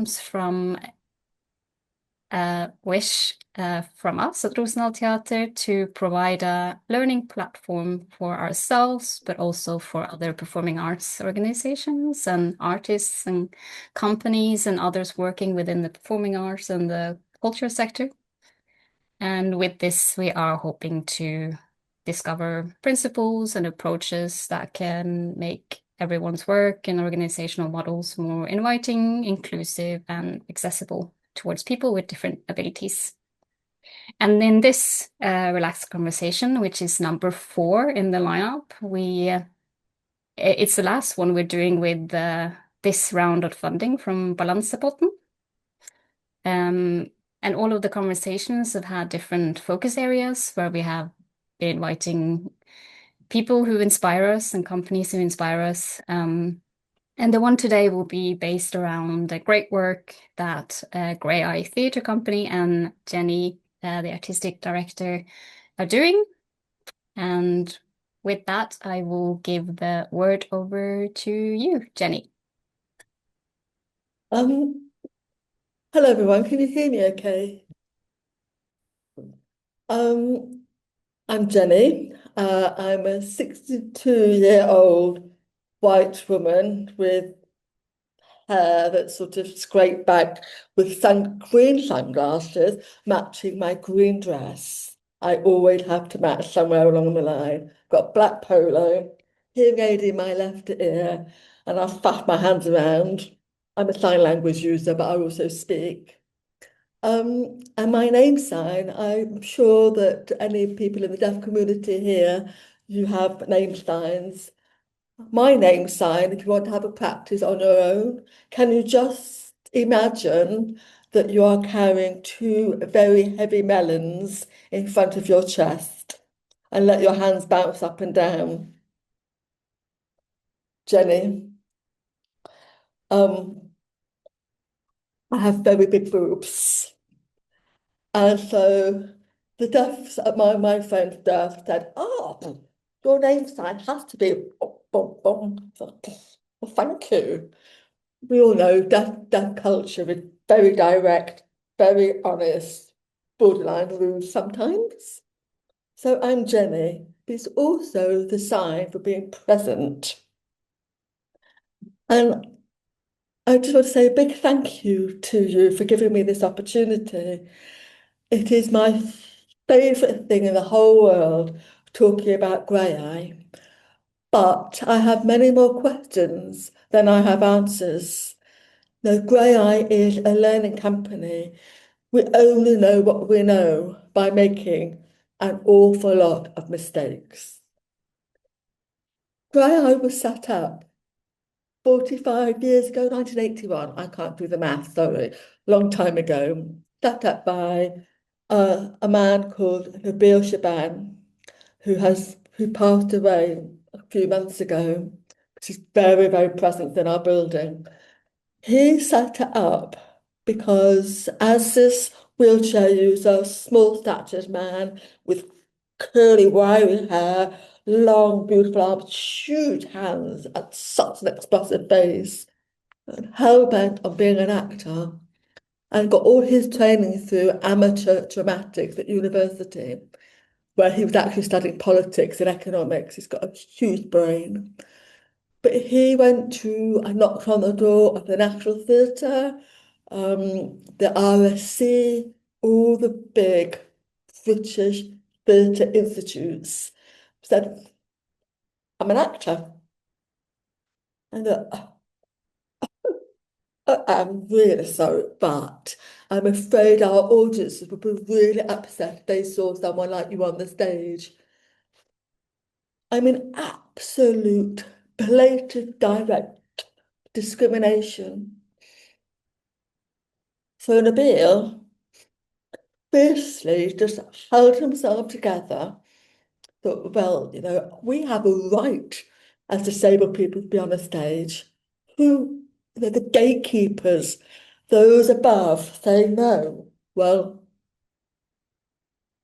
from a wish from us at Graeae Theatre to provide a learning platform for ourselves, but also for other performing arts organizations and artists and companies and others working within the performing arts and the culture sector. And with this, we are hoping to discover principles and approaches that can make everyone's work and organizational models more inviting, inclusive, and accessible towards people with different abilities. And in this relaxed conversation, which is number 4 in the lineup, it's the last one we're doing with this round of funding from Balansepotten. And all of the conversations have had different focus areas where we have been inviting people who inspire us and companies who inspire us. And the one today will be based around the great work that Graeae Theatre Company and Jenny, the artistic director, are doing. And with that, I will give the word over to you, Jenny. Hello everyone, can you hear me okay? Um, I'm Jenny. I'm a 62-year-old white woman with hair that's sort of scraped back with green sunglasses matching my green dress. I always have to match somewhere along the line. Got black polo, hearing aid in my left ear, and I flap my hands around. I'm a sign language user, but I also speak. And my name sign, I'm sure that any people in the deaf community here, you have name signs. My name sign, if you want to have a practice on your own, can you just imagine that you are carrying 2 very heavy melons in front of your chest and let your hands bounce up and down? Jenny, um, I have very big boobs. And so the deaf at my friend's deaf said, "Oh, your name sign has to be boom, boom, boom." Well, thank you. We all know deaf culture is very direct, very honest, borderline rude sometimes. So I'm Jenny, but it's also the sign for being present. And I just want to say a big thank you to you for giving me this opportunity. It is my favourite thing in the whole world talking about Graeae, but I have many more questions than I have answers. Now, Graeae is a learning company. We only know what we know by making an awful lot of mistakes. Graeae was set up 45 years ago, 1981. I can't do the math, sorry, long time ago. Set up by a man called Nabil Shaban, who passed away a few months ago, which is very, very present in our building. He set it up because as this wheelchair user, small statured man with curly, wiry hair, long, beautiful arms, huge hands, and such an expressive face, and hell-bent on being an actor, and got all his training through amateur dramatics at university, where he was actually studying politics and economics. He's got a huge brain. But he went to, I knocked on the door of the National Theatre, the RSC, all the big British theatre institutes, said, "I'm an actor." And I'm really sorry, but I'm afraid our audiences would be really upset if they saw someone like you on the stage. I mean, absolute, blatant, direct discrimination. So Nabil fiercely just held himself together. Thought, well, we have a right as disabled people to be on a stage. Who, the gatekeepers, those above say no. Well,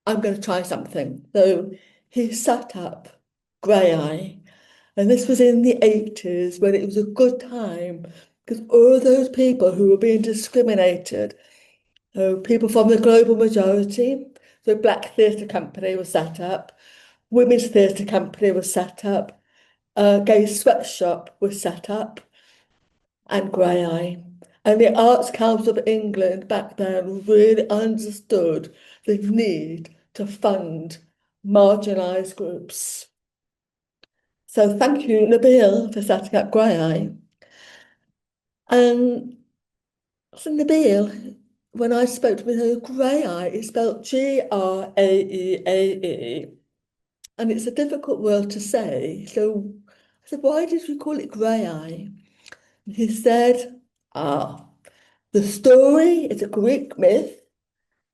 I'm going to try something. So he set up Graeae. And this was in the 80s when it was a good time because all those people who were being discriminated, people from the global majority, so Black Theatre Company was set up, Women's Theatre Company was set up, Gay Sweatshop was set up, and Graeae. And the Arts Council of England back then really understood the need to fund marginalised groups. So thank you, Nabil, for setting up Graeae. And so Nabil, when I spoke to him, Graeae is spelled Graeae, and it's a difficult word to say. So I said, why did you call it Graeae? And he said, the story is a Greek myth,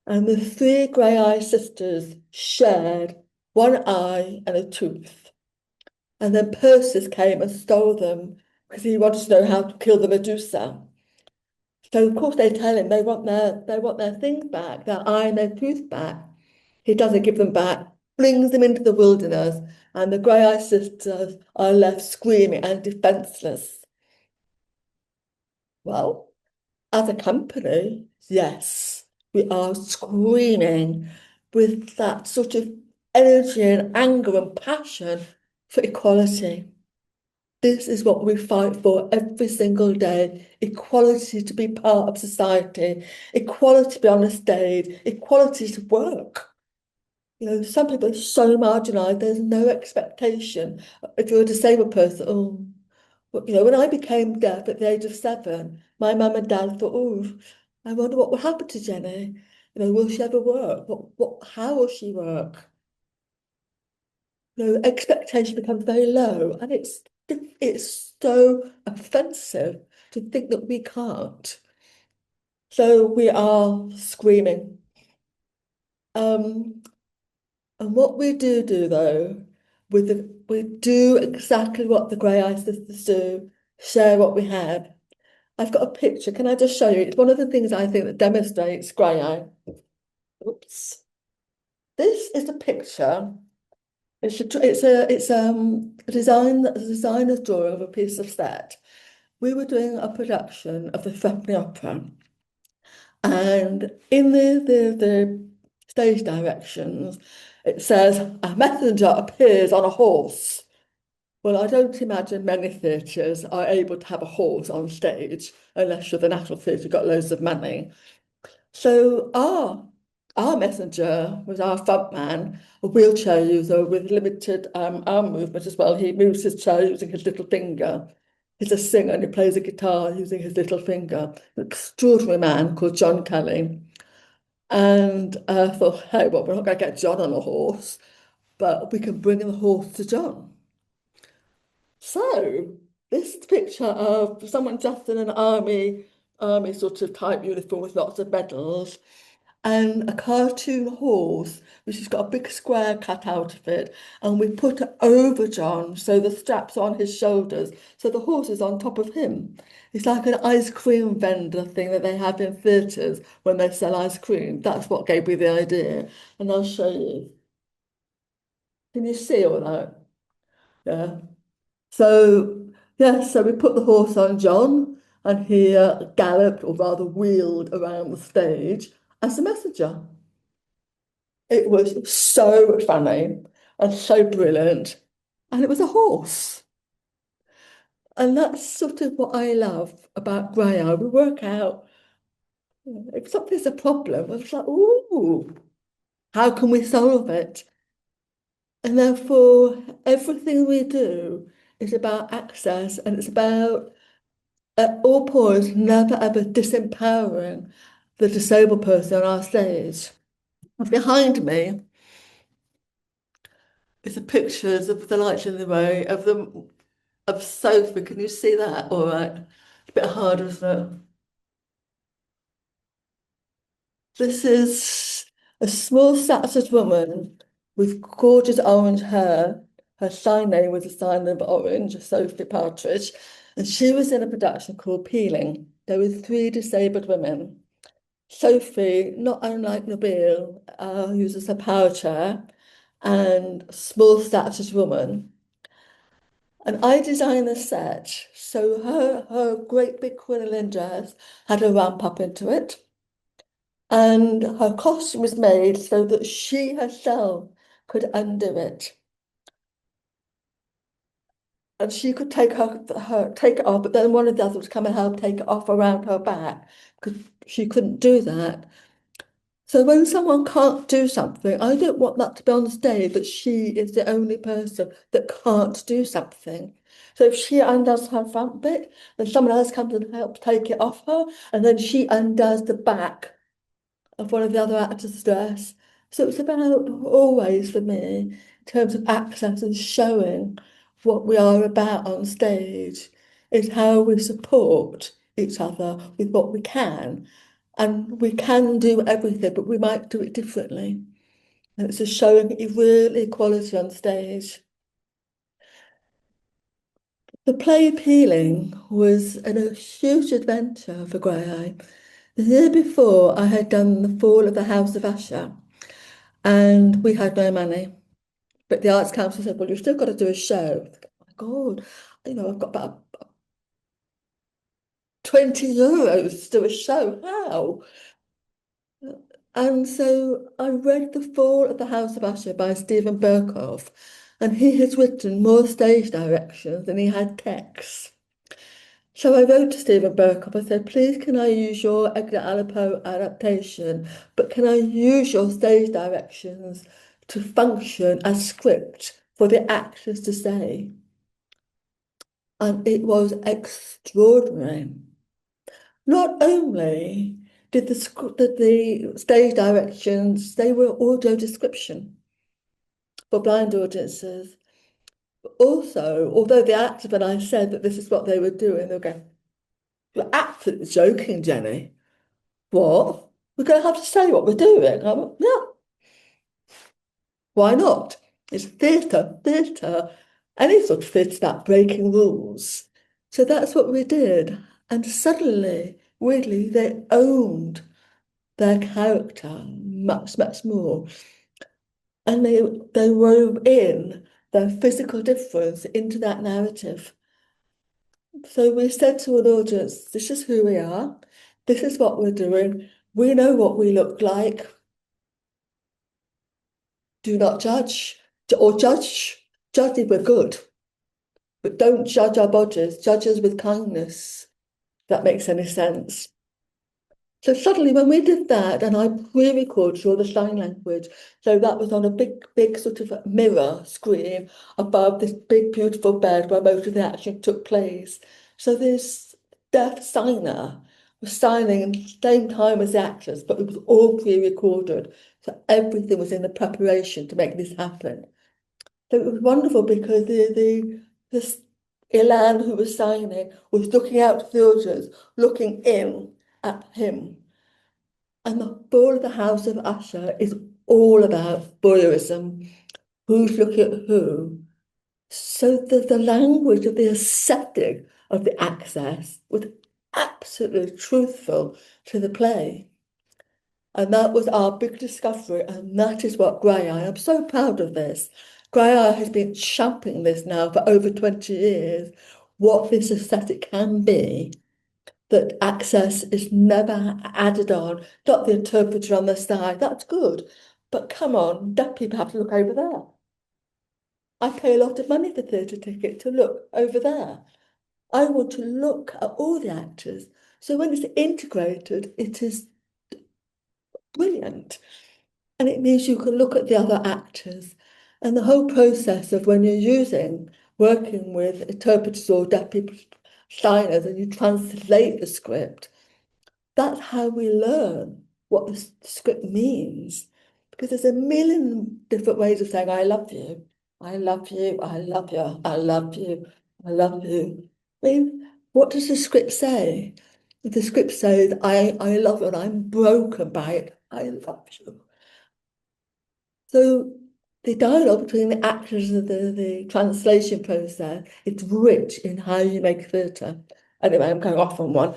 and the three Graeae sisters shared one eye and a tooth. And then Perseus came and stole them because he wanted to know how to kill the Medusa. So of course they tell him they want their things back, their eye and their tooth back. He doesn't give them back, brings them into the wilderness, and the Graeae sisters are left screaming and defenseless. Well, as a company, yes, we are screaming with that sort of energy and anger and passion for equality. This is what we fight for every single day. Equality to be part of society, equality to be on a stage, equality to work. Some people are so marginalised, there's no expectation. If you're a disabled person, when I became deaf at the age of 7, my mum and dad thought, I wonder what will happen to Jenny. Will she ever work? How will she work? Expectation becomes very low, and it's so offensive to think that we can't. So we are screaming. Um, and what we do though, we do exactly what the Graeae sisters do, share what we have. I've got a picture. Can I just show you? It's one of the things I think that demonstrates Graeae. Oops. This is a picture. It's a designer's drawing of a piece of set. We were doing a production of the Threepenny Opera, and in the stage directions, it says a messenger appears on a horse. Well, I don't imagine many theatres are able to have a horse on stage unless you're the National Theatre, got loads of money. So our messenger was our front man, a wheelchair user with limited arm movement as well. He moves his chair using his little finger. He's a singer and he plays a guitar using his little finger. An extraordinary man called John Kelly. And I thought, hey, well, we're not going to get John on a horse, but we can bring the horse to John. So this picture of someone dressed in an army sort of type uniform with lots of medals, and a cartoon horse, which has got a big square cut out of it, and we put it over John, so the straps are on his shoulders, so the horse is on top of him. It's like an ice cream vendor thing that they have in theatres when they sell ice cream. That's what gave me the idea, and I'll show you. Can you see all that? Yeah. So, yeah, so we put the horse on John, and he galloped, or rather wheeled around the stage as a messenger. It was so funny and so brilliant. And it was a horse. And that's sort of what I love about Graeae. We work out if something's a problem, it's like, how can we solve it? And therefore, everything we do is about access, and it's about, at all points, never ever disempowering the disabled person on our stage. Behind me is the pictures of the lights in the way of Sophie. Can you see that? All right. It's a bit hard, isn't it? This is a small statured woman with gorgeous orange hair. Her sign name was a sign of orange, Sophie Partridge. And she was in a production called Peeling. There were three disabled women. Sophie, not unlike Nabil, uses a power chair, and a small statured woman. And I designed the set. So her great big crinoline dress had a ramp up into it. And her costume was made so that she herself could undo it. And she could take her take it off, but then one of the others would come and help take it off around her back because she couldn't do that. So when someone can't do something, I don't want that to be on stage that she is the only person that can't do something. So if she undoes her front bit, then someone else comes and helps take it off her, and then she undoes the back of one of the other actors' dress. So it's about always for me, in terms of access and showing what we are about on stage, is how we support each other with what we can. And we can do everything, but we might do it differently. And it's just showing real equality on stage. The play Peeling was a huge adventure for Graeae. The year before, I had done The Fall of the House of Usher, and we had no money. But the Arts Council said, well, you've still got to do a show. Oh my God, I've got about 20 euros to do a show. How? And so I read The Fall of the House of Usher by Stephen Burkoff, and he has written more stage directions than he had texts. So I wrote to Stephen Burkoff. I said, please, can I use your Edgar Allan Poe adaptation, but can I use your stage directions to function as script for the actors to say? And it was extraordinary. Not only did the stage directions, they were audio description for blind audiences. Also, although the actors, when I said that this is what they were doing, they were going, you're absolutely joking, Jenny. What? We're going to have to say what we're doing. I went, yeah, why not? It's theatre, theatre. Any sort of theatre about breaking rules. So that's what we did. And suddenly, weirdly, they owned their character much, much more. And they wove in their physical difference into that narrative. So we said to an audience, this is who we are, this is what we're doing, we know what we look like, do not judge, or judge if we're good, but don't judge our bodies, judge us with kindness, if that makes any sense. So suddenly, when we did that, and I pre-recorded all the sign language, so that was on a big sort of mirror screen above this big, beautiful bed where most of the action took place. So this deaf signer was signing at the same time as the actors, but it was all pre-recorded. So everything was in the preparation to make this happen. So it was wonderful because this Ilan who was signing was looking out to the audience, looking in at him. And the Ball of the House of Usher is all about voyeurism, who's looking at who. So the language of the aesthetic of the access was absolutely truthful to the play. And that was our big discovery, and that is what Graeae, I'm so proud of this. Graeae has been championing this now for over 20 years, what this aesthetic can be, that access is never added on, not the interpreter on the side, that's good. But come on, deaf people have to look over there. I pay a lot of money for theatre ticket to look over there. I want to look at all the actors. So when it's integrated, it is brilliant. And it means you can look at the other actors. And the whole process of when you're working with interpreters or deaf people, signers, and you translate the script, that's how we learn what the script means. Because there's a million different ways of saying, I love you, I love you, I love you, I love you, I love you. I mean, what does the script say? If the script says, I love you and I'm broken by it, I love you. So the dialogue between the actors and the translation process, it's rich in how you make theatre. Anyway, I'm going off on one.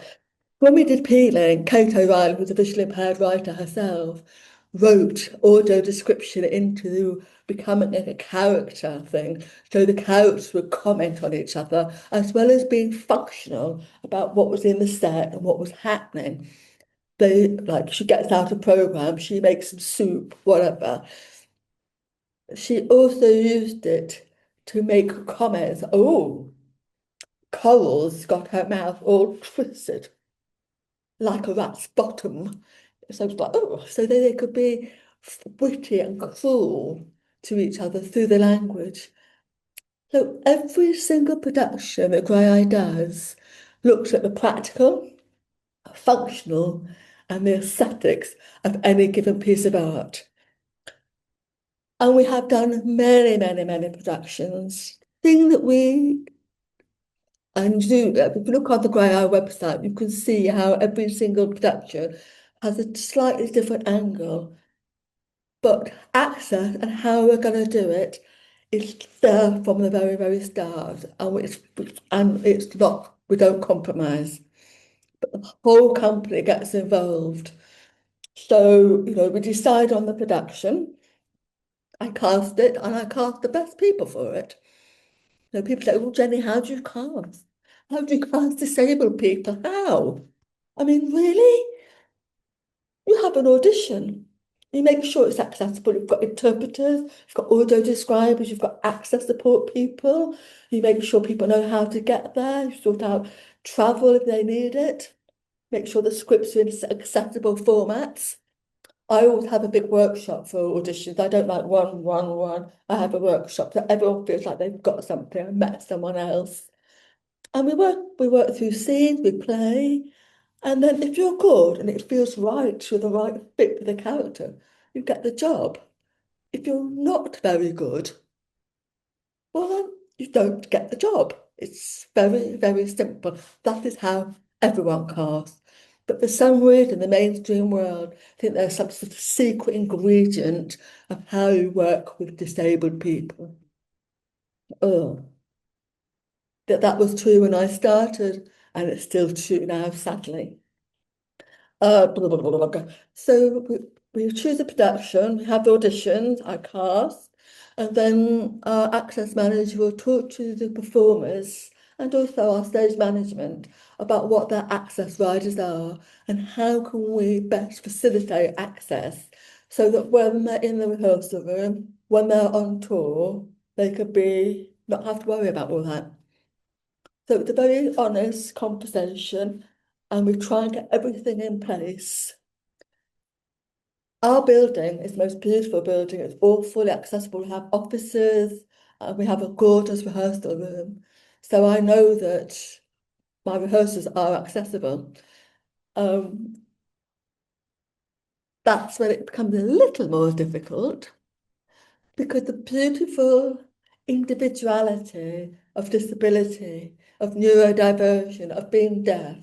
When we did Peeling, Kate O'Reilly was a visually impaired writer herself. wrote audio description into becoming a character thing. So the characters would comment on each other, as well as being functional about what was in the set and what was happening. They like she gets out a program, she makes some soup, whatever. She also used it to make comments. Oh, Coral's got her mouth all twisted like a rat's bottom. So it's like, oh, so they could be witty and cruel to each other through the language. So every single production that Graeae does looks at the practical, functional, and the aesthetics of any given piece of art. And we have done many, many, many productions. Thing that we and do, if you look on the Graeae website, you can see how every single production has a slightly different angle. But access and how we're going to do it is there from the very, very start. And it's not, we don't compromise. But the whole company gets involved. So, we decide on the production. I cast it and I cast the best people for it. People say, well, Jenny, how do you cast? How do you cast disabled people? How? I mean, really? You have an audition. You make sure it's accessible. You've got interpreters, you've got audio describers, you've got access support people. You make sure people know how to get there. You sort out travel if they need it. Make sure the scripts are in accessible formats. I always have a big workshop for auditions. I don't like one. I have a workshop so everyone feels like they've got something. I met someone else. And we work through scenes, we play. And then if you're good and it feels right, you're the right fit for the character, you get the job. If you're not very good, well, then you don't get the job. It's very, very simple. That is how everyone casts. But for some reason, in the mainstream world, I think there's some sort of secret ingredient of how you work with disabled people. Oh, that was true when I started, and it's still true now, sadly. Blah, blah, blah, blah, blah. So we choose a production, we have the auditions, I cast, and then our access manager will talk to the performers and also our stage management about what their access riders are and how can we best facilitate access so that when they're in the rehearsal room, when they're on tour, they could be not have to worry about all that. So it's a very honest conversation, and we try and get everything in place. Our building is the most beautiful building. It's all fully accessible. We have offices, and we have a gorgeous rehearsal room. So I know that my rehearsals are accessible. Um, that's when it becomes a little more difficult because the beautiful individuality of disability, of neurodiversion, of being deaf,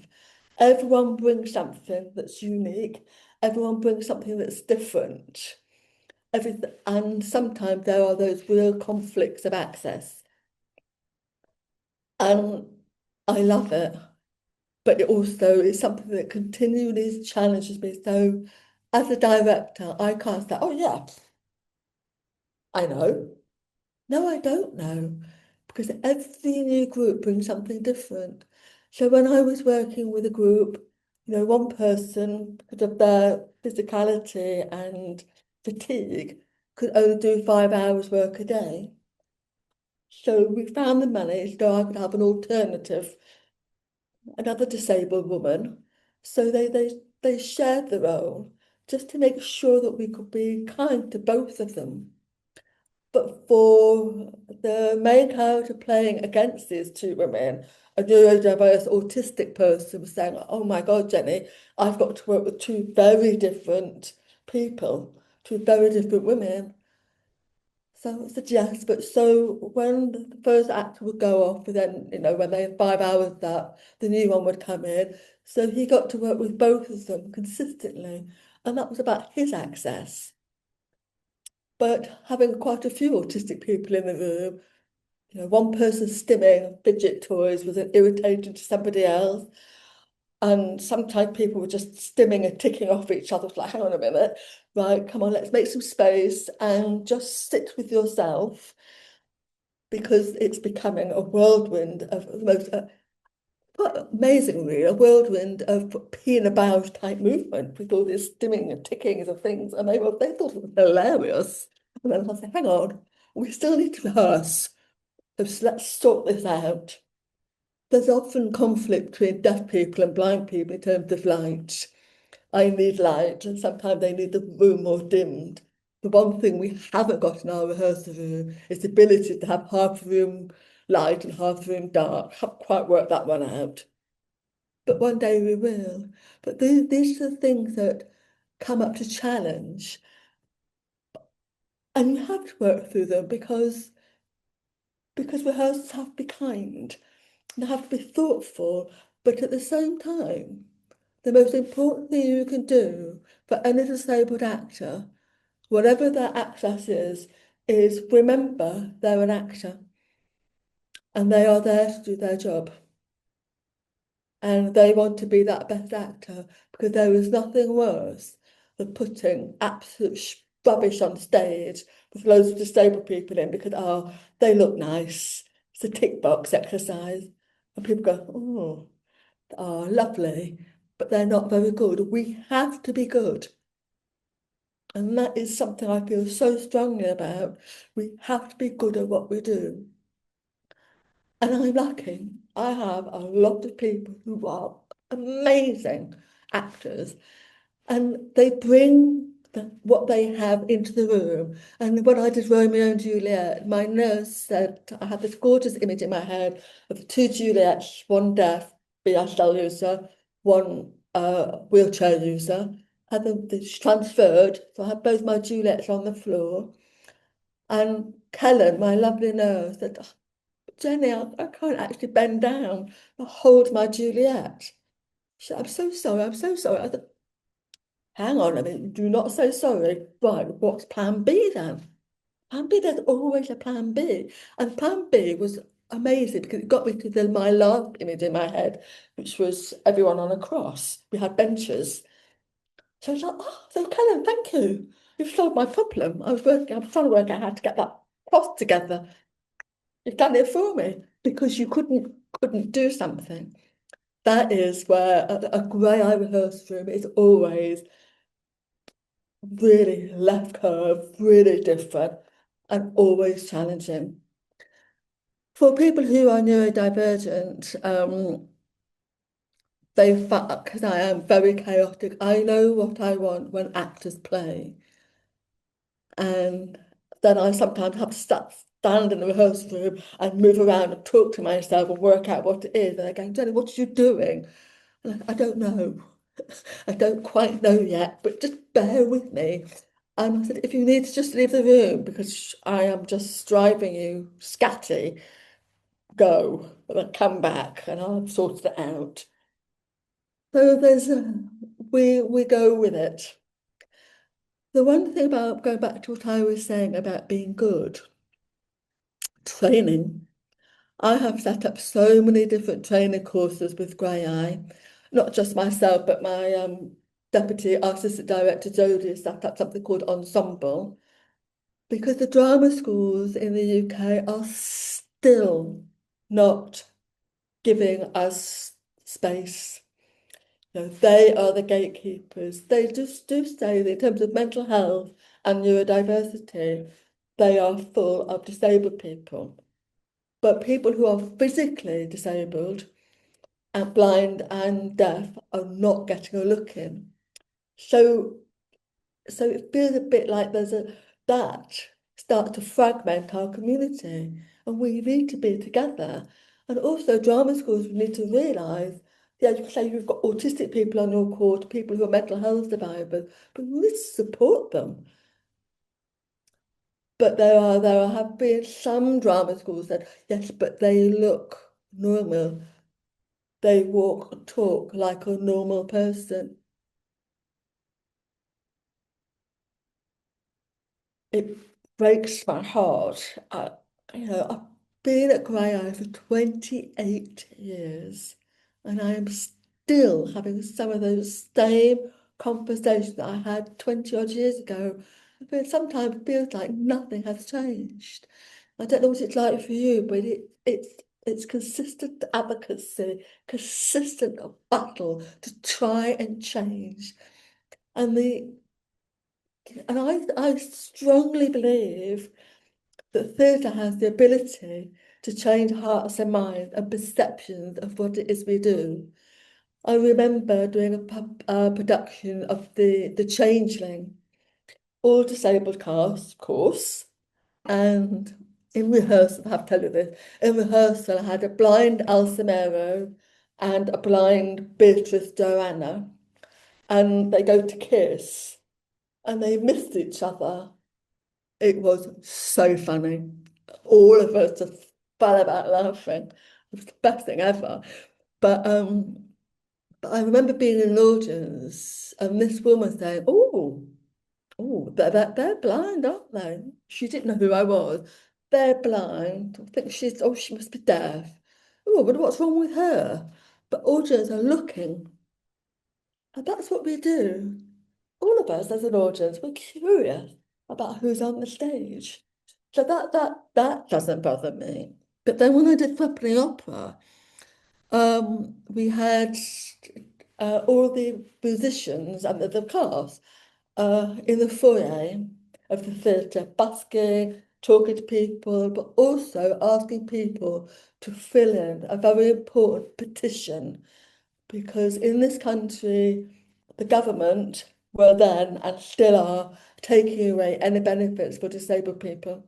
everyone brings something that's unique. Everyone brings something that's different. Everything, and sometimes there are those real conflicts of access. And I love it, but it also is something that continually challenges me. So as a director, I can't say, oh yeah, I know. No, I don't know, because every new group brings something different. So when I was working with a group, one person, because of their physicality and fatigue, could only do 5 hours work a day. So we found the money so I could have an alternative, another disabled woman. So they shared the role just to make sure that we could be kind to both of them. But for the main character playing against these two women, a neurodiverse autistic person was saying, oh my God, Jenny, I've got to work with two very different people, two very different women. So I said yes, but so when the first actor would go off, then, when they had 5 hours up, the new one would come in. So he got to work with both of them consistently. And that was about his access. But having quite a few autistic people in the room, one person stimming fidget toys was irritating to somebody else. And sometimes people were just stimming and ticking off each other. It's like, hang on a minute, right, come on, let's make some space and just sit with yourself because it's becoming a whirlwind of the most quite amazingly, a whirlwind of peeing about type movement with all this stimming and tickings of things. And they thought it was hilarious. And then I said, hang on, we still need to rehearse. So let's sort this out. There's often conflict between deaf people and blind people in terms of light. I need light, and sometimes they need the room more dimmed. The one thing we haven't got in our rehearsal room is the ability to have half the room light and half the room dark. Haven't quite worked that one out, but one day we will. But these are the things that come up to challenge, and you have to work through them because rehearsals have to be kind, and they have to be thoughtful, but at the same time, the most important thing you can do for any disabled actor, whatever their access is remember they're an actor and they are there to do their job. And they want to be that best actor because there is nothing worse than putting absolute rubbish on stage with loads of disabled people in because, oh, they look nice. It's a tick box exercise. And people go, oh, lovely, but they're not very good. We have to be good. And that is something I feel so strongly about. We have to be good at what we do. And I'm lucky. I have a lot of people who are amazing actors and they bring what they have into the room. And when I did Romeo and Juliet, my nurse said I had this gorgeous image in my head of the two Juliets, one deaf BSL user, one wheelchair user. And then they transferred, so I had both my Juliets on the floor. And Kellen, my lovely nurse, said, "Oh, Jenny, I can't actually bend down to hold my Juliet." She said, I'm so sorry, I'm so sorry. I thought, hang on a minute, do not say sorry. Right, what's plan B then? Plan B, there's always a plan B. And plan B was amazing because it got me to my last image in my head, which was everyone on a cross. We had benches. So I was like, oh, so Kellen, thank you. You've solved my problem. I was trying to work out how to get that cross together. You've done it for me because you couldn't do something. That is where a Graeae rehearsal room is always really left curve, really different, and always challenging. For people who are neurodivergent, because I am very chaotic, I know what I want when actors play. And then I sometimes have to stand in the rehearsal room and move around and talk to myself and work out what it is. And I go, Jenny, what are you doing? And I don't know. I don't quite know yet, but just bear with me. And I said, if you need to just leave the room because I am just driving you scatty, go. And then come back and I'll sort it out. So we go with it. The one thing about going back to what I was saying about being good, training. I have set up so many different training courses with Graeae, not just myself, but my deputy artistic director Jodie has set up something called Ensemble, because the drama schools in the UK are still not giving us space. You know, they are the gatekeepers. They just do say that in terms of mental health and neurodiversity, they are full of disabled people. But people who are physically disabled and blind and deaf are not getting a look in. So, so it feels a bit like there's a that start to fragment our community, and we need to be together. And also, drama schools need to realise, yeah, you say you've got autistic people on your course, people who are mental health survivors, but we need to support them. But there have been some drama schools that yes, but they look normal. They walk and talk like a normal person. It breaks my heart. I've been at Graeae for 28 years and I am still having some of those same conversations that I had 20 odd years ago. I feel sometimes it feels like nothing has changed. I don't know what it's like for you, but it's consistent advocacy, consistent battle to try and change. And the and I strongly believe that theatre has the ability to change hearts and minds and perceptions of what it is we do. I remember doing a production of the Changeling, all disabled cast, of course, and in rehearsal, I have to tell you this, in rehearsal I had a blind Alsamero and a blind Beatrice Joanna, and they go to kiss, and they missed each other. It was so funny. All of us just fell about laughing. It was the best thing ever. But but I remember being in an audience and this woman saying, they're blind, aren't they? She didn't know who I was. They're blind. I think she must be deaf. Oh, but what's wrong with her? But audience are looking. And that's what we do. All of us as an audience, we're curious about who's on the stage. So that doesn't bother me. But then when I did Threepenny Opera, we had all the musicians and the cast in the foyer of the theatre, busking, talking to people, but also asking people to fill in a very important petition because in this country, the government were then and still are taking away any benefits for disabled people.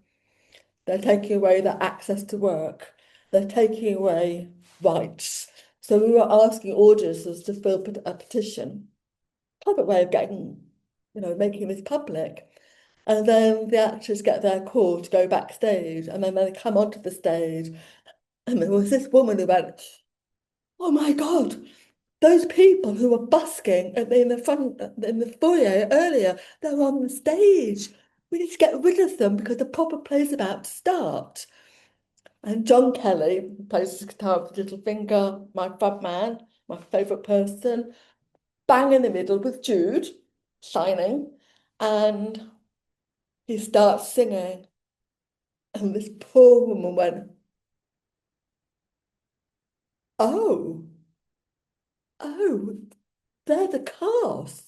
They're taking away their access to work. They're taking away rights. So we were asking audiences to fill a petition, private way of getting, making this public. And then the actors get their call to go backstage, and then they come onto the stage, and there was this woman who went, "Oh my God, those people who were busking in the front, in the foyer earlier, they're on the stage. We need to get rid of them because the proper play's about to start." And John Kelly, who plays the guitar with Littlefinger, my front man, my favourite person, bang in the middle with Jude, shining, and he starts singing. And this poor woman went, "Oh, oh, they're the cast."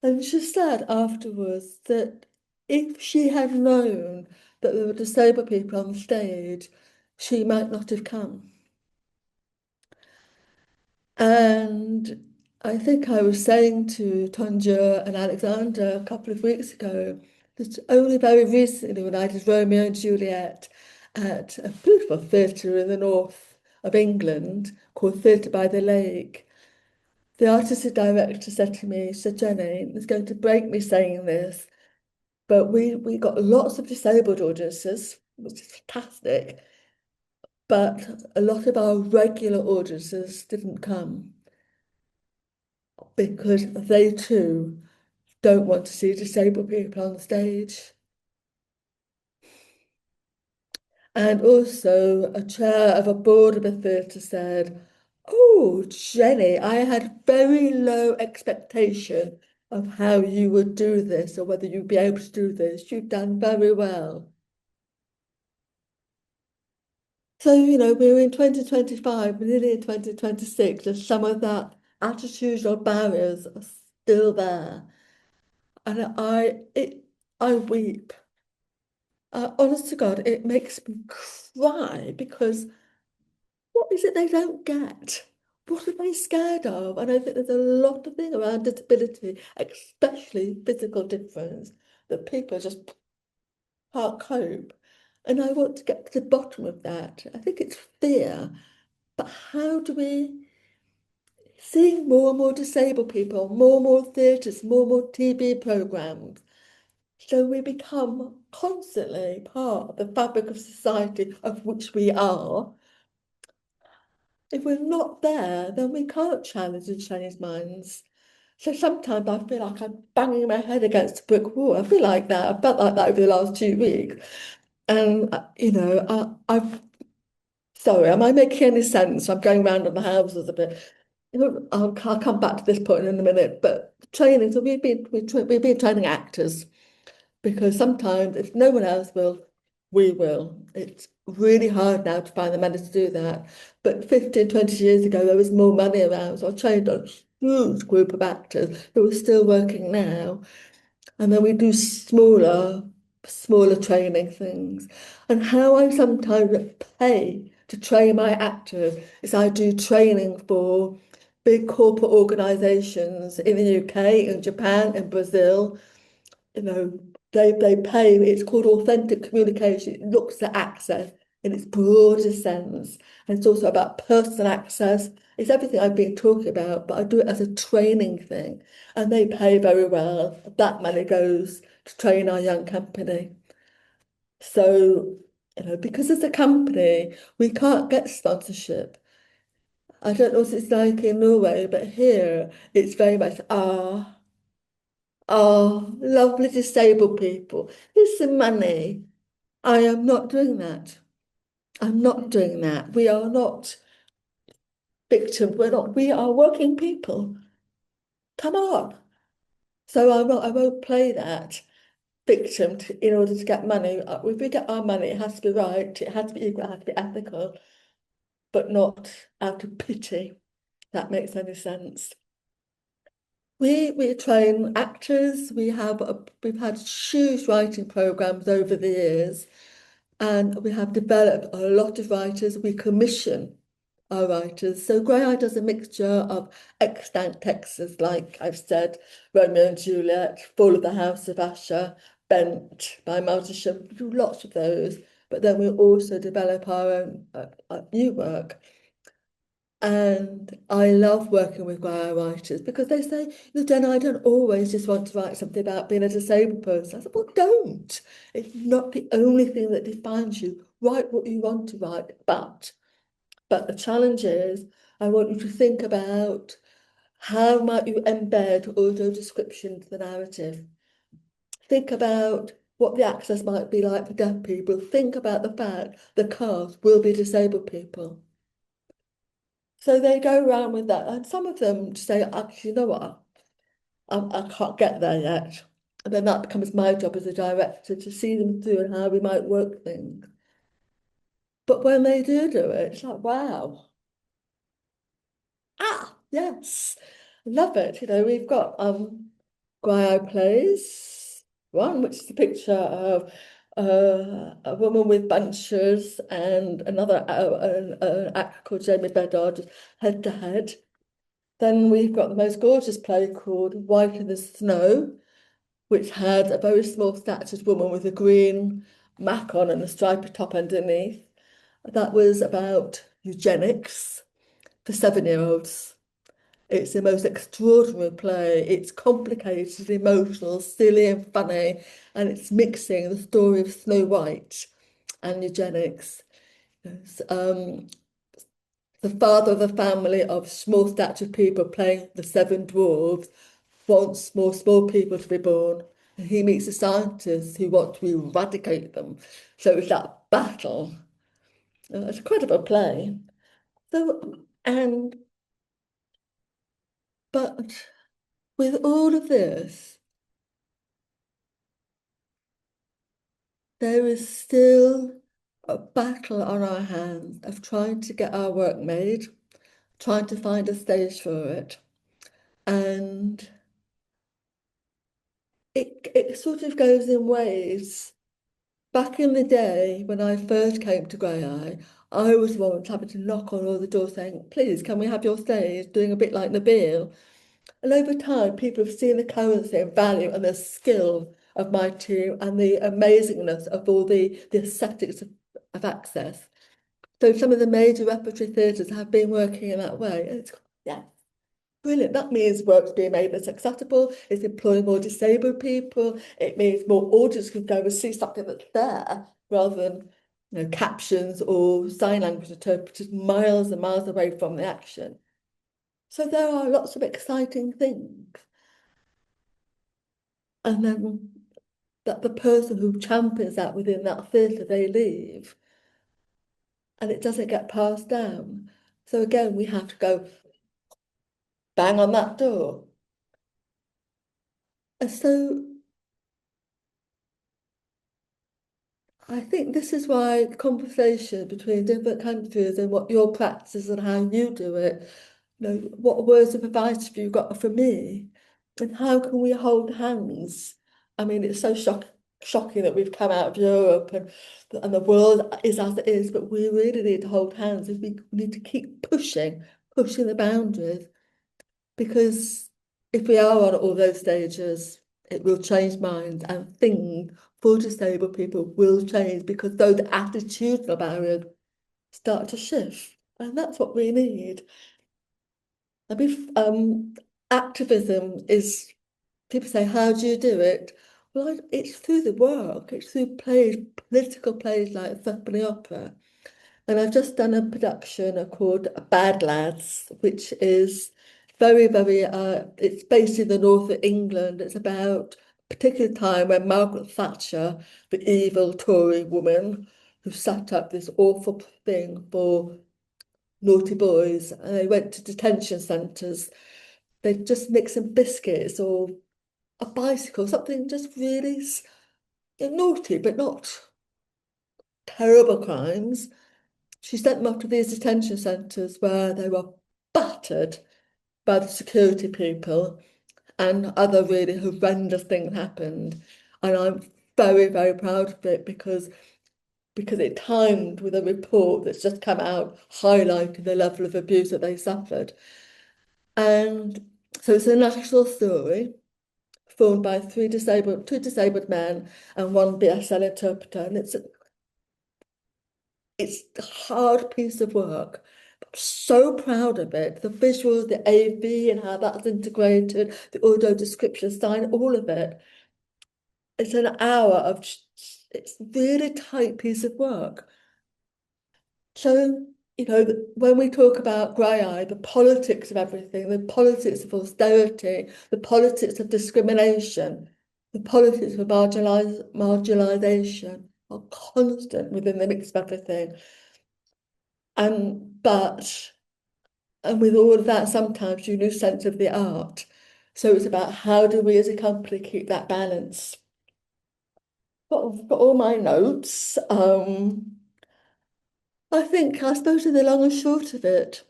And she said afterwards that if she had known that there were disabled people on the stage, she might not have come. And I think I was saying to Tonja and Alexander a couple of weeks ago that only very recently, when I did Romeo and Juliet at a beautiful theatre in the north of England called Theatre by the Lake, the artistic director said to me, she said, "Jenny, it's going to break me saying this, but we got lots of disabled audiences, which is fantastic, but a lot of our regular audiences didn't come because they too don't want to see disabled people on the stage." And also, a chair of a board of a theatre said, "Oh, Jenny, I had very low expectation of how you would do this or whether you'd be able to do this. You've done very well." So, we're in 2025, we're nearly in 2026, and some of that attitudinal barriers are still there. And I weep. Honest to God, it makes me cry because what is it they don't get? What are they scared of? And I think there's a lot of things around disability, especially physical difference, that people just can't cope. And I want to get to the bottom of that. I think it's fear, but how do we seeing more and more disabled people, more and more theatres, more and more TV programmes? So we become constantly part of the fabric of society of which we are. If we're not there, then we can't challenge and change minds. So sometimes I feel like I'm banging my head against a brick wall. I feel like that. I felt like that over the last 2 weeks. And, I've Sorry, am I making any sense? I'm going round in the houses a bit. I'll come back to this point in a minute. But training, so we've been training actors because sometimes if no one else will, we will. It's really hard now to find the money to do that. But 15, 20 years ago, there was more money around. So I trained a huge group of actors who are still working now. And then we do smaller training things. And how I sometimes pay to train my actors is I do training for big corporate organizations in the UK, in Japan, in Brazil. You know, they pay, it's called authentic communication. It looks at access in its broadest sense. And it's also about personal access. It's everything I've been talking about, but I do it as a training thing. And they pay very well. That money goes to train our young company. So, because as a company, we can't get sponsorship. I don't know what it's like in Norway, but here it's very much, lovely disabled people. Here's some money. I am not doing that. I'm not doing that. We are not victims. We are working people. Come on. So I won't play that victim in order to get money. If we get our money, it has to be right. It has to be equal. It has to be ethical, but not out of pity. If that makes any sense. We train actors. We've had huge writing programs over the years. And we have developed a lot of writers. We commission our writers. So Graeae does a mixture of extant texts, like I've said, Romeo and Juliet, Fall of the House of Usher, Bent by Martin. We do lots of those. But then we also develop our own new work. And I love working with Graeae writers because they say, Jenna, I don't always just want to write something about being a disabled person. I said, well, don't. It's not the only thing that defines you. Write what you want to write. But the challenge is, I want you to think about how might you embed audio description into the narrative. Think about what the access might be like for deaf people. Think about the fact the cast will be disabled people. So they go around with that, and some of them say, actually, you know what, I can't get there yet. And then that becomes my job as a director to see them through and how we might work things. But when they do it, it's like, wow, yes, love it. We've got Graeae Plays, one which is a picture of a woman with bunches and another an actor called Jamie Bedard, head to head. Then we've got the most gorgeous play called White in the Snow, which had a very small statured woman with a green mac on and a striped top underneath. That was about eugenics for 7-year-olds. It's the most extraordinary play. It's complicated, emotional, silly, and funny, and it's mixing the story of Snow White and eugenics. Um, the father of a family of small statured people playing the seven dwarves wants more small people to be born. And he meets the scientists who want to eradicate them. So it's that battle. It's a incredible play. So, and but with all of this, there is still a battle on our hands of trying to get our work made, trying to find a stage for it. And it sort of goes in waves. Back in the day, when I first came to Graeae, I was the one having to knock on all the doors saying, please, can we have your stage? Doing a bit like Nabil. And over time, people have seen the currency and value and the skill of my team and the amazingness of all the aesthetics of access. So some of the major repertory theatres have been working in that way. And it's, yeah, brilliant. That means work's being made less accessible. It's employing more disabled people. It means more audience can go and see something that's there rather than captions or sign language interpreters miles and miles away from the action. So there are lots of exciting things. And then that the person who champions that within that theatre, they leave. and it doesn't get passed down. So again, we have to go bang on that door. And so I think this is why conversation between different countries and what your practice is and how you do it, what words of advice have you got for me? And how can we hold hands? I mean, it's so shocking that we've come out of Europe and the world is as it is, but we really need to hold hands if we need to keep pushing the boundaries. Because if we are on all those stages, it will change minds and things for disabled people will change because those attitudinal barriers start to shift. And that's what we need. I mean, activism is, people say, how do you do it? Well, it's through the work, it's through plays, political plays like Threepenny Opera. And I've just done a production called Bad Lads, which is it's based in the north of England. It's about a particular time when Margaret Thatcher, the evil Tory woman who set up this awful thing for naughty boys, and they went to detention centres. They'd just mix some biscuits or a bicycle, something just really naughty, but not terrible crimes. She sent them off to these detention centres where they were battered by the security people and other really horrendous things happened. And I'm very proud of it because it timed with a report that's just come out highlighting the level of abuse that they suffered. And so it's a national story formed by two disabled men and one BSL interpreter. And it's a hard piece of work. I'm so proud of it. The visuals, the AV and how that's integrated, the audio description sign, all of it. It's an hour of, it's really tight piece of work. So, when we talk about Graeae, the politics of everything, the politics of austerity, the politics of discrimination, the politics of marginalisation are constant within the mix of everything. And but and with all of that, sometimes you lose sense of the art. So it's about how do we as a company keep that balance. Got all my notes. I suppose the long and short of it,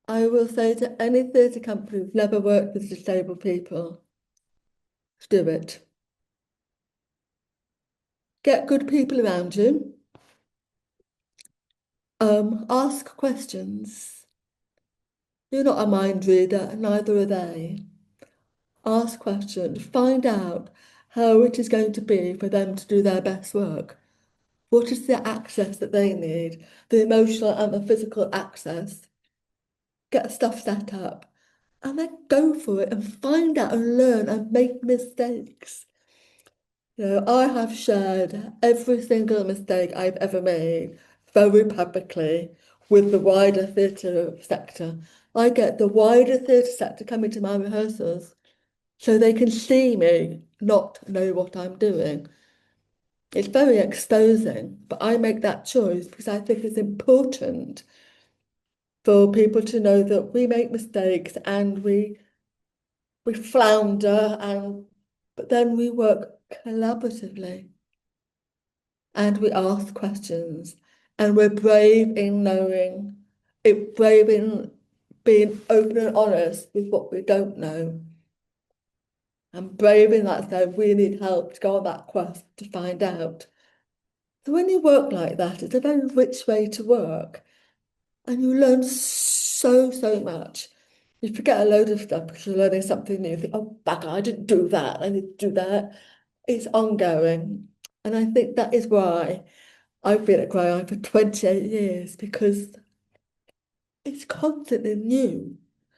I will say to any theatre company who's never worked with disabled people, do it. Get good people around you. Ask questions. You're not a mind reader, neither are they. Ask questions. Find out how it is going to be for them to do their best work. What is the access that they need? The emotional and the physical access. Get stuff set up and then go for it and find out and learn and make mistakes. I have shared every single mistake I've ever made very publicly with the wider theatre sector. I get the wider theatre sector coming to my rehearsals so they can see me not know what I'm doing. It's very exposing, but I make that choice because I think it's important for people to know that we make mistakes and we flounder but then we work collaboratively and we ask questions and we're brave in knowing it, brave in being open and honest with what we don't know. And brave in that saying we need help to go on that quest to find out. So when you work like that, it's a very rich way to work. And you learn so much. You forget a load of stuff because you're learning something new. You think, oh, bugger, I didn't do that. I need to do that. It's ongoing. And I think that is why I've been at Graeae for 28 years because it's constantly new.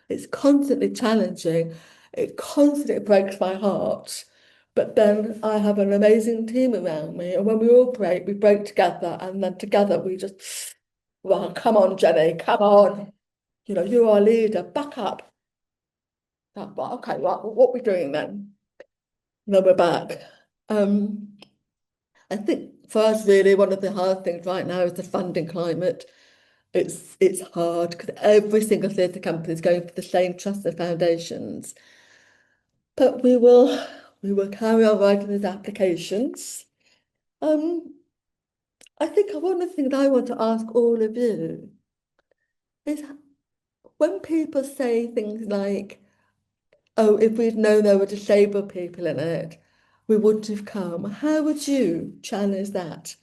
It's constantly challenging. It constantly breaks my heart. But then I have an amazing team around me. And when we break together. And then together we just, well, come on, Jenny, come on. You're our leader, back up. Well, okay, what are we doing then? No, we're back. Um, I think for us, really, one of the hard things right now is the funding climate. It's hard because every single theatre company is going for the same trust and foundations. But we will carry on writing these applications. Um, I think one of the things I want to ask all of you is when people say things like, "Oh, if we'd known there were disabled people in it, we wouldn't have come." How would you challenge that?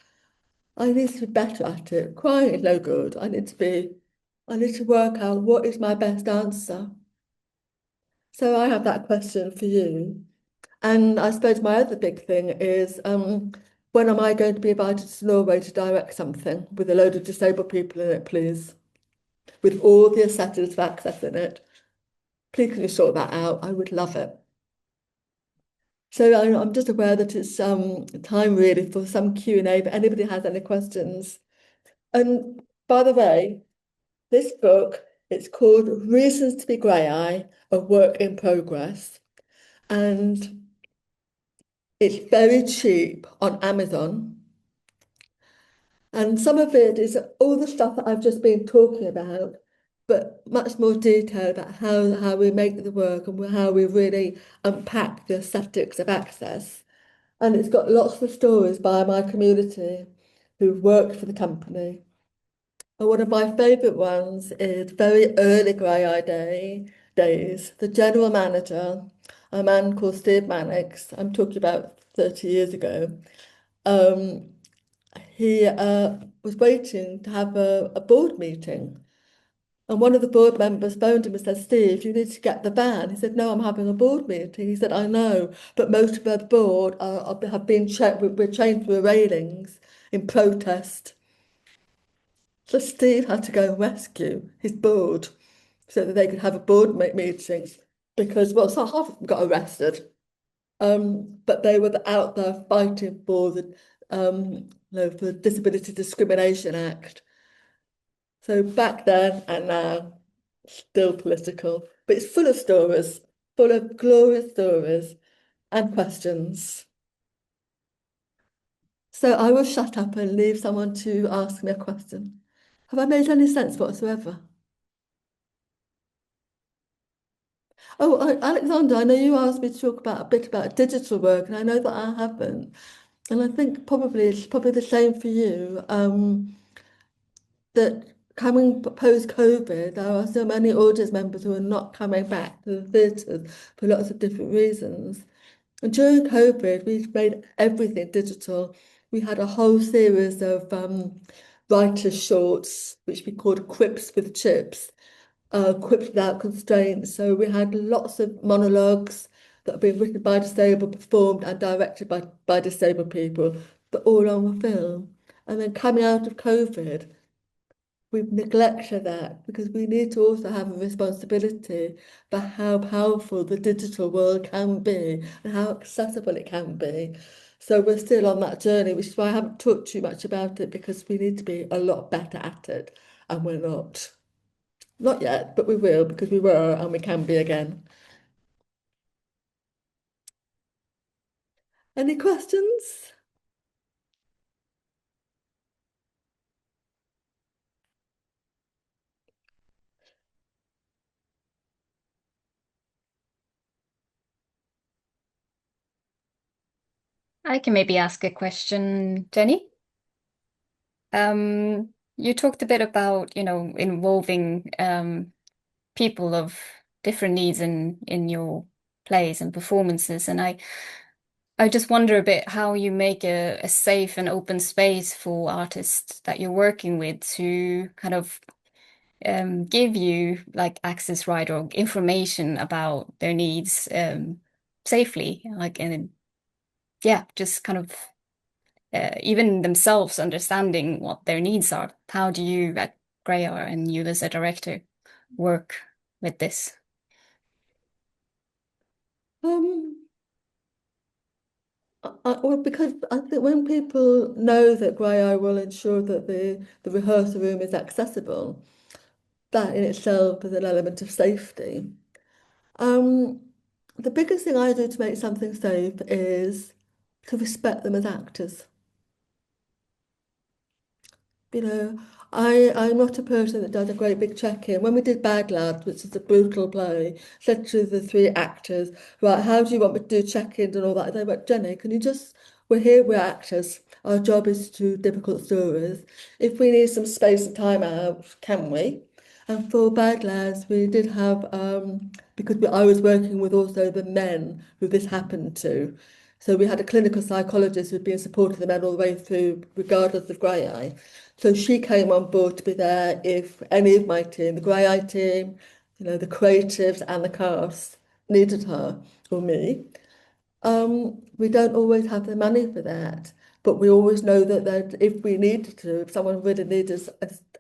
I need to be better at it. Crying is no good. I need to work out what is my best answer. So I have that question for you. And I suppose my other big thing is when am I going to be invited to Norway to direct something with a load of disabled people in it, please? With all the ascetics of access in it. Please can you sort that out? I would love it. So I'm just aware that it's time really for some Q&A, if anybody has any questions. And by the way, this book, it's called Reasons to be Graeae, a work in progress. And it's very cheap on Amazon. And some of it is all the stuff that I've just been talking about, but much more detail about how we make the work and how we really unpack the aesthetics of access. And it's got lots of stories by my community who've worked for the company. And one of my favourite ones is very early days. The general manager, a man called Steve Mannix, I'm talking about 30 years ago, um, he was waiting to have a board meeting. And one of the board members phoned him and said, "Steve, you need to get the van." He said, "No, I'm having a board meeting." He said, "I know, but most of the board have been we're chained to the railings in protest." So Steve had to go and rescue his board so that they could have a board meeting because, well, so half of them got arrested. But they were out there fighting for for the Disability Discrimination Act. So back then and now, still political, but it's full of stories, full of glorious stories and questions. So I will shut up and leave someone to ask me a question. Have I made any sense whatsoever? Oh, Alexander, I know you asked me to talk about a bit about digital work, and I know that I haven't. And I think probably it's probably the same for you. That coming post-COVID, there are so many audience members who are not coming back to the theatres for lots of different reasons. And during COVID, we made everything digital. We had a whole series of writer shorts, which we called Quips with Chips, Quips without constraints. So we had lots of monologues that have been written by disabled, performed and directed by disabled people, but all on film. And then coming out of COVID, we've neglected that because we need to also have a responsibility for how powerful the digital world can be and how accessible it can be. So we're still on that journey, which is why I haven't talked too much about it because we need to be a lot better at it, and we're not. Not yet, but we will because we were and we can be again. Any questions? I can maybe ask a question, Jenny. You talked a bit about, involving people of different needs in your plays and performances, and I just wonder a bit how you make a safe and open space for artists that you're working with to kind of give you like access right or information about their needs safely, like and yeah, just kind of even themselves understanding what their needs are. How do you at Graeae and you as a director work with this? Um, well, because I think when people know that Graeae will ensure that the rehearsal room is accessible, that in itself is an element of safety. Um, the biggest thing I do to make something safe is to respect them as actors. You know, I'm not a person that does a great big check-in. When we did Bad Lads, which is a brutal play, said to the three actors, right, how do you want me to do check-ins and all that? They went, Jenny, can you just, we're here, we're actors. Our job is to do difficult stories. If we need some space and time out, can we? And for Bad Lads, we did have, because I was working with also the men who this happened to. So we had a clinical psychologist who'd been supporting the men all the way through, regardless of Graeae. So she came on board to be there if any of my team, the Graeae team, the creatives and the cast needed her or me. We don't always have the money for that, but we always know that if we needed to, if someone really needed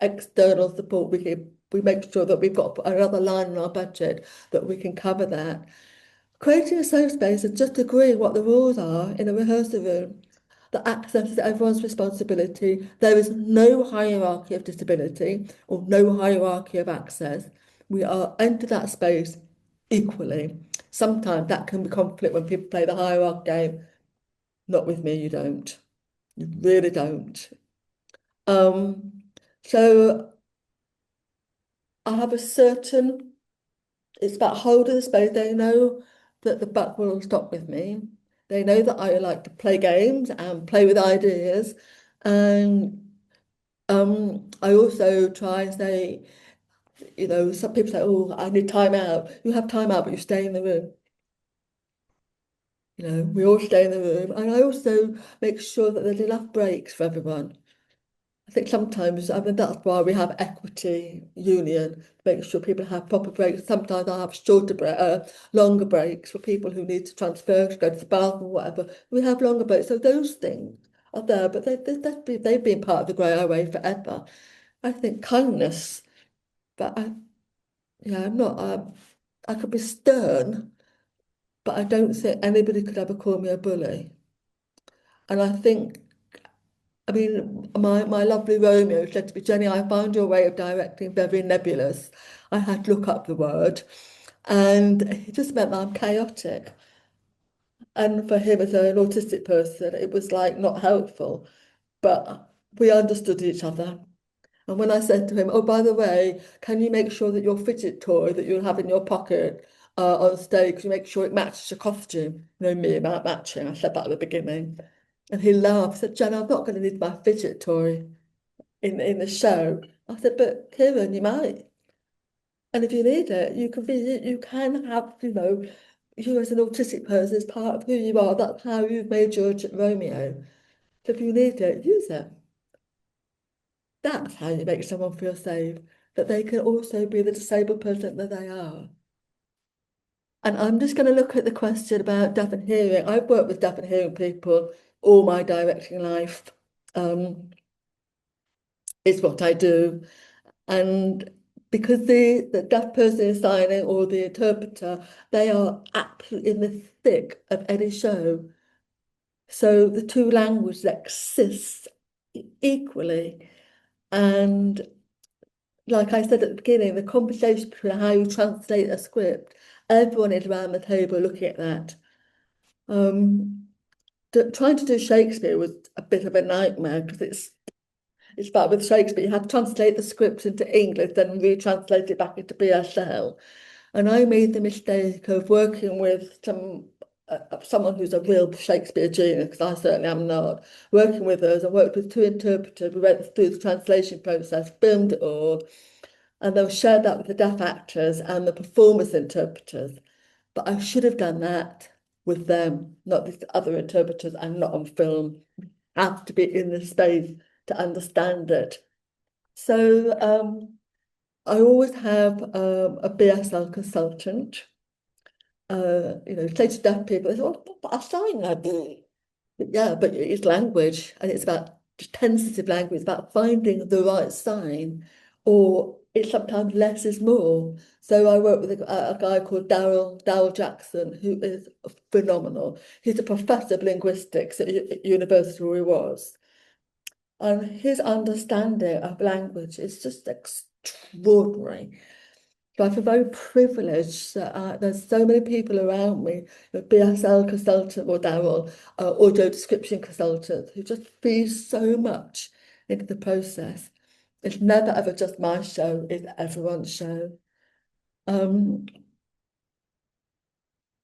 external support, we make sure that we've got another line in our budget that we can cover that. Creating a safe space is just agreeing what the rules are in a rehearsal room. The access is everyone's responsibility. There is no hierarchy of disability or no hierarchy of access. We are into that space equally. Sometimes that can be conflict when people play the hierarchy game. Not with me, you don't. You really don't. Um, so I have a certain, it's about holding the space. They know that the buck will stop with me. They know that I like to play games and play with ideas. And I also try and say, some people say, oh, I need time out. You have time out, but you stay in the room. We all stay in the room. And I also make sure that there's enough breaks for everyone. I think sometimes, I mean, that's why we have equity union, to make sure people have proper breaks. Sometimes I have longer breaks for people who need to transfer, to go to the bathroom, whatever. We have longer breaks. So those things are there, but they've been part of the Graeae way forever. I think kindness, but I'm not, I could be stern, but I don't think anybody could ever call me a bully. And I think, I mean, my lovely Romeo said to me, Jenny, I found your way of directing very nebulous. I had to look up the word, and it just meant that I'm chaotic. And for him, as an autistic person, it was like not helpful, but we understood each other. And when I said to him, oh, by the way, can you make sure that your fidget toy that you'll have in your pocket on stage, can you make sure it matches your costume? Me about matching. I said that at the beginning. And he laughed, said, Jen, I'm not going to need my fidget toy in the show. I said, but Kieran, you might. And if you need it, you can have, you as an autistic person is part of who you are. That's how you've made your Romeo. So if you need it, use it. That's how you make someone feel safe, that they can also be the disabled person that they are. And I'm just going to look at the question about deaf and hearing. I've worked with deaf and hearing people all my directing life. It's what I do. And because the deaf person is signing or the interpreter, they are absolutely in the thick of any show. So the two languages exist equally. And like I said at the beginning, the conversation between how you translate a script, everyone is around the table looking at that. Trying to do Shakespeare was a bit of a nightmare because it's bad with Shakespeare. You had to translate the script into English, then retranslate it back into BSL. And I made the mistake of working with someone who's a real Shakespeare genius, because I certainly am not. Working with us, I worked with two interpreters. We went through the translation process, filmed it all, and then shared that with the deaf actors and the performance interpreters. But I should have done that with them, not with the other interpreters, and not on film. Have to be in the space to understand it. So I always have a BSL consultant. Say to deaf people, they say, "Oh, but I sign that." Yeah, but it's language, and it's about tentative language. It's about finding the right sign, or it's sometimes less is more. So I work with a guy called Daryl Jackson, who is phenomenal. He's a professor of linguistics at university where he was. And his understanding of language is just extraordinary. So I feel very privileged that there's so many people around me, BSL consultant or Daryl, audio description consultant, who just feed so much into the process. It's never ever just my show, it's everyone's show. Um,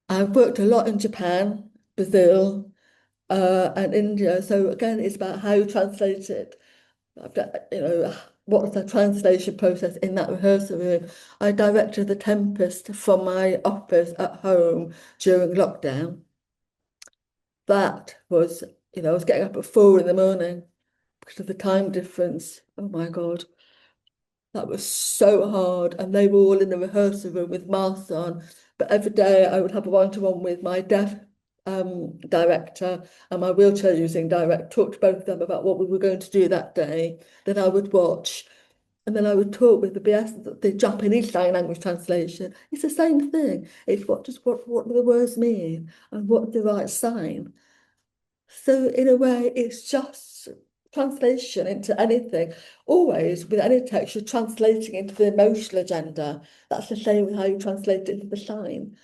I've worked a lot in Japan, Brazil, and India. So again, it's about how you translate it. I've done, what's the translation process in that rehearsal room? I directed The Tempest from my office at home during lockdown. That was, I was getting up at 4 in the morning because of the time difference. Oh my God, that was so hard. And they were all in the rehearsal room with masks on. But every day I would have a one-to-one with my deaf director and my wheelchair using director, talk to both of them about what we were going to do that day. Then I would watch. And then I would talk with the BS, the Japanese sign language translation. It's the same thing. It's what do the words mean and what's the right sign. So in a way, it's just translation into anything. Always with any text, you're translating into the emotional agenda. That's the same with how you translate it into the sign.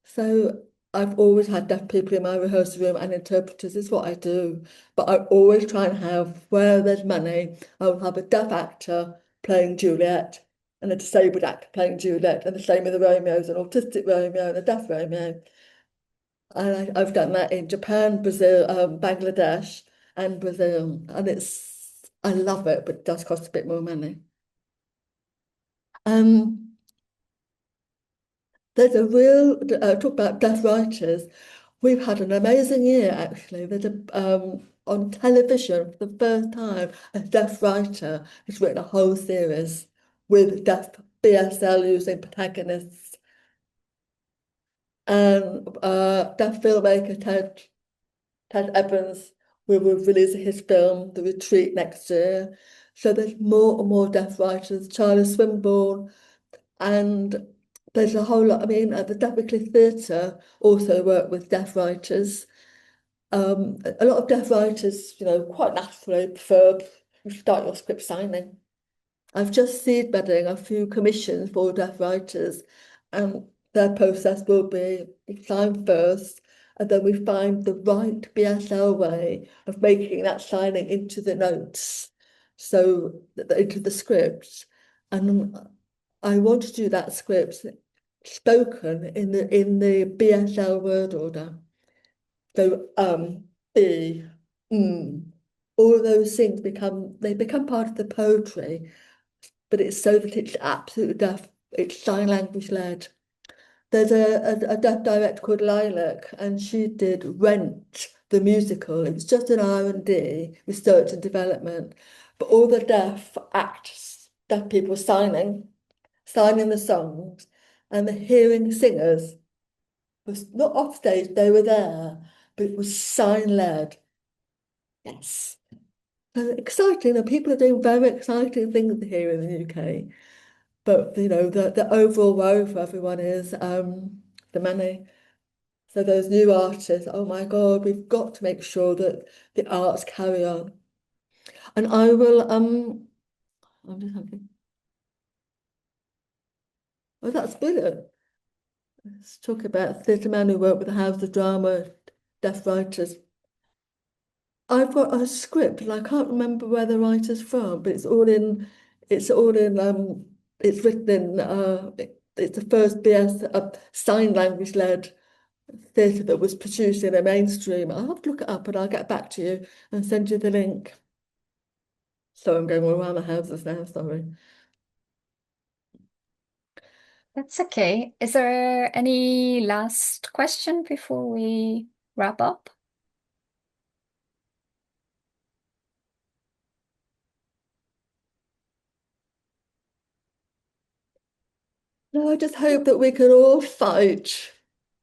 So I've always had deaf people in my rehearsal room and interpreters is what I do. But I always try and have, where there's money, I will have a deaf actor playing Juliet and a disabled actor playing Juliet, and the same with the Romeos, an autistic Romeo and a deaf Romeo. And I've done that in Japan, Brazil, Bangladesh, and Brazil. And I love it, but it does cost a bit more money. Um, there's a real, talk about deaf writers. We've had an amazing year, actually. On television, for the first time, a deaf writer has written a whole series with deaf BSL using protagonists. And deaf filmmaker Ted Evans will be releasing his film, The Retreat, next year. So there's more and more deaf writers, Charlie Swinburne, and there's a whole lot. I mean, at the Graeae Theatre also work with deaf writers. A lot of deaf writers, quite naturally prefer you start your script signing. I've just seed bedding a few commissions for deaf writers, and their process will be we sign first, and then we find the right BSL way of making that signing into the notes, so into the script. And I want to do that script spoken in the BSL word order. So B, all those things become part of the poetry, but it's so that it's absolutely deaf, it's sign language led. There's a deaf director called Lilac, and she did Rent, the musical. It was just an R&D, research and development, but all the deaf acts, deaf people signing the songs, and the hearing singers was not off stage, they were there, but it was sign led. Yes. So exciting, and people are doing very exciting things here in the UK. But the overall woe for everyone is the money. So those new artists, oh my God, we've got to make sure that the arts carry on. And I will I'm just having, oh, that's brilliant. Let's talk about theatre man who worked with the House of Drama, deaf writers. I've got a script and I can't remember where the writer's from, but it's written in it's the first BS sign language led theatre that was produced in a mainstream. I'll have to look it up and I'll get back to you and send you the link. So I'm going all around the houses now, sorry. That's okay. Is there any last question before we wrap up? No, I just hope that we can all fight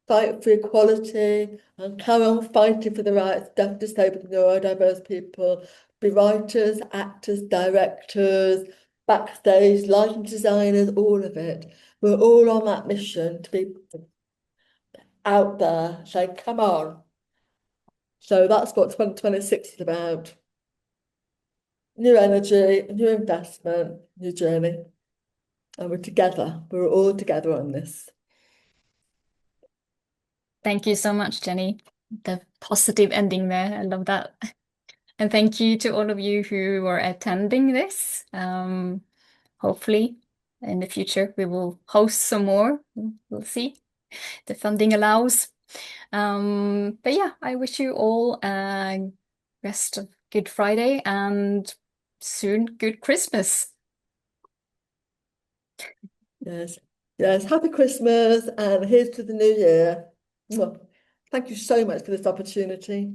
for equality and carry on fighting for the rights of deaf, disabled, and neurodiverse people, be writers, actors, directors, backstage, lighting designers, all of it. We're all on that mission to be out there, say, come on. So that's what 2026 is about. New energy, new investment, new journey. And we're together. We're all together on this. Thank you so much, Jenny. The positive ending there. I love that. And thank you to all of you who are attending this. Hopefully, in the future, we will host some more. We'll see. The funding allows. But yeah, I wish you all a rest of Good Friday and soon Good Christmas. Yes, yes. Happy Christmas and here's to the new year. Mwah. Thank you so much for this opportunity.